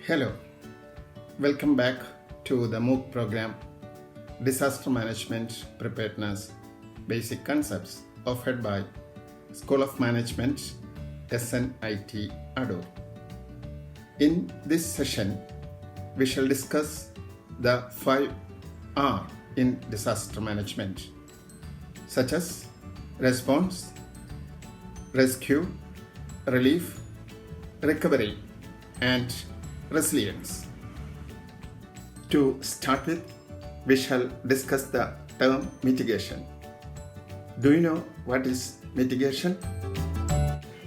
Hello, welcome back to the MOOC program, Disaster Management Preparedness Basic Concepts, offered by School of Management, SNIT, Adoor. In this session, we shall discuss the 5 R in disaster management, such as response, rescue, relief, recovery, and resilience. To start with, we shall discuss the term mitigation. Do you know what is mitigation?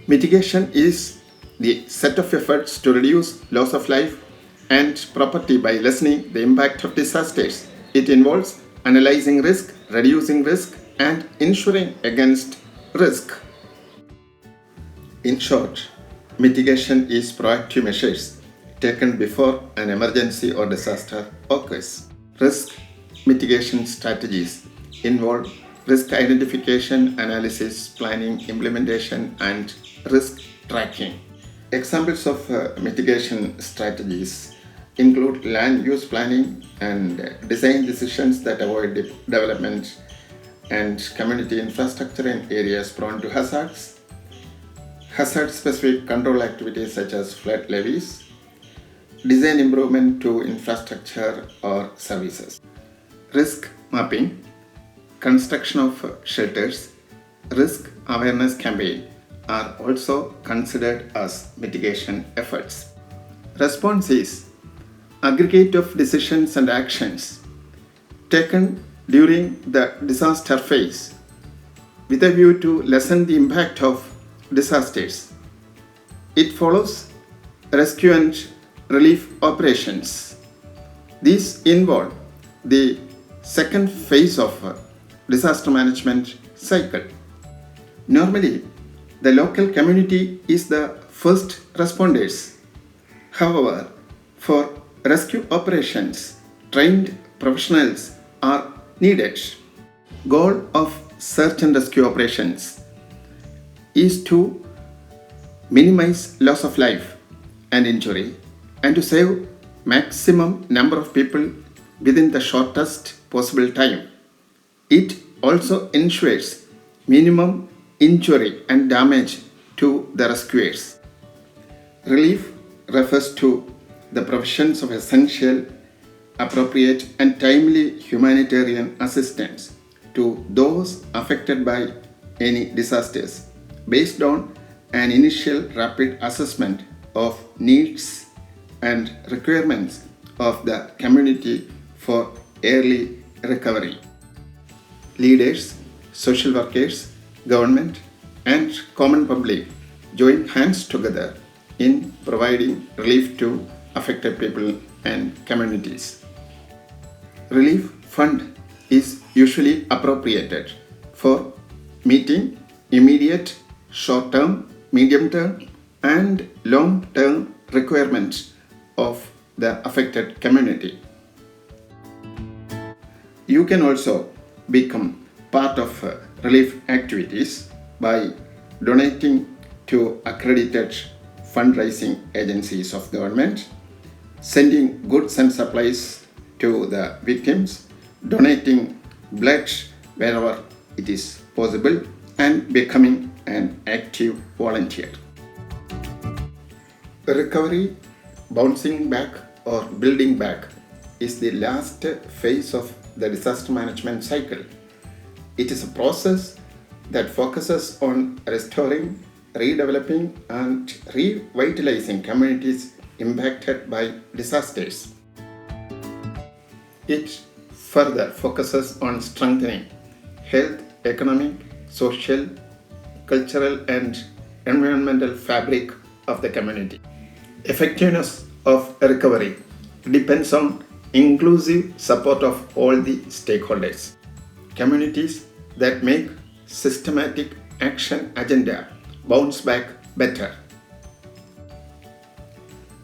Mitigation is the set of efforts to reduce loss of life and property by lessening the impact of disasters. It involves analyzing risk, reducing risk, and ensuring against risk. In short, mitigation is proactive measures taken before an emergency or disaster occurs. Risk mitigation strategies involve risk identification, analysis, planning, implementation, and risk tracking. Examples of mitigation strategies include land use planning and design decisions that avoid development and community infrastructure in areas prone to hazards, hazard-specific control activities such as flood levies, design improvement to infrastructure or services. Risk mapping, construction of shelters, risk awareness campaign are also considered as mitigation efforts. Response is aggregate of decisions and actions taken during the disaster phase with a view to lessen the impact of disasters. It follows rescue and relief operations. These involve the second phase of disaster management cycle. Normally, the local community is the first responders. However, for rescue operations, trained professionals are needed. Goal of search and rescue operations is to minimize loss of life and injury and to save maximum number of people within the shortest possible time. It also ensures minimum injury and damage to the rescuers. Relief refers to the provisions of essential, appropriate, and timely humanitarian assistance to those affected by any disasters based on an initial rapid assessment of needs and requirements of the community for early recovery. Leaders, social workers, government, and common public join hands together in providing relief to affected people and communities. Relief fund is usually appropriated for meeting immediate, short-term, medium-term, and long-term requirements of the affected community. You can also become part of relief activities by donating to accredited fundraising agencies of government, sending goods and supplies to the victims, donating blood wherever it is possible, and becoming an active volunteer. Recovery, bouncing back, or building back is the last phase of the disaster management cycle. It is a process that focuses on restoring, redeveloping, and revitalizing communities impacted by disasters. It further focuses on strengthening health, economic, social, cultural, and environmental fabric of the community. Effectiveness of recovery depends on inclusive support of all the stakeholders. Communities that make systematic action agenda bounce back better.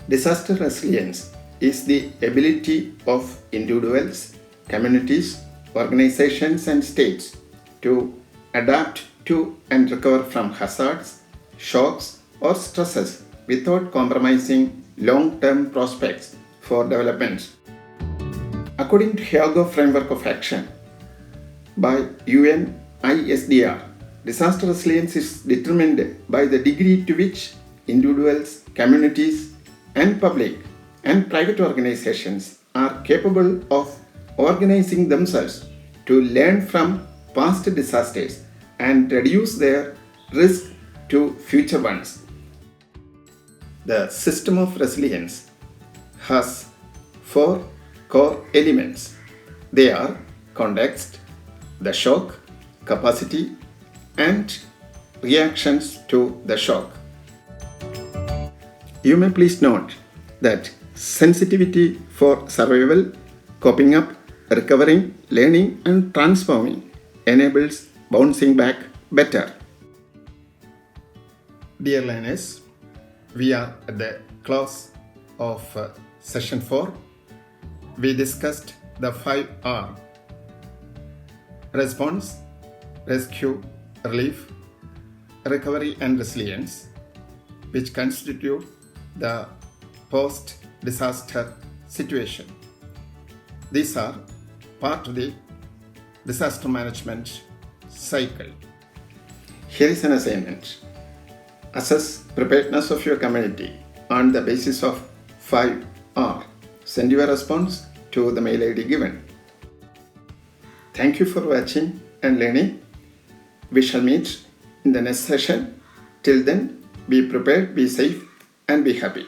Disaster resilience is the ability of individuals, communities, organizations, and states to adapt to and recover from hazards, shocks, or stresses without compromising long-term prospects for development. According to Hyogo Framework of Action by UNISDR, disaster resilience is determined by the degree to which individuals, communities, and public and private organizations are capable of organizing themselves to learn from past disasters and reduce their risk to future ones. The system of resilience has 4 core elements. They are context, the shock, capacity, and reactions to the shock. You may please note that sensitivity for survival, coping up, recovering, learning, and transforming enables bouncing back better. Dear learners, we are at the close of session 4. We discussed the 5 R: response, rescue, relief, recovery, and resilience, which constitute the post-disaster situation. These are part of the disaster management cycle. Here is an assignment. Assess preparedness of your community on the basis of 5 R. Send your response to the mail ID given. Thank you for watching and learning. We shall meet in the next session. Till then, be prepared, be safe, and be happy.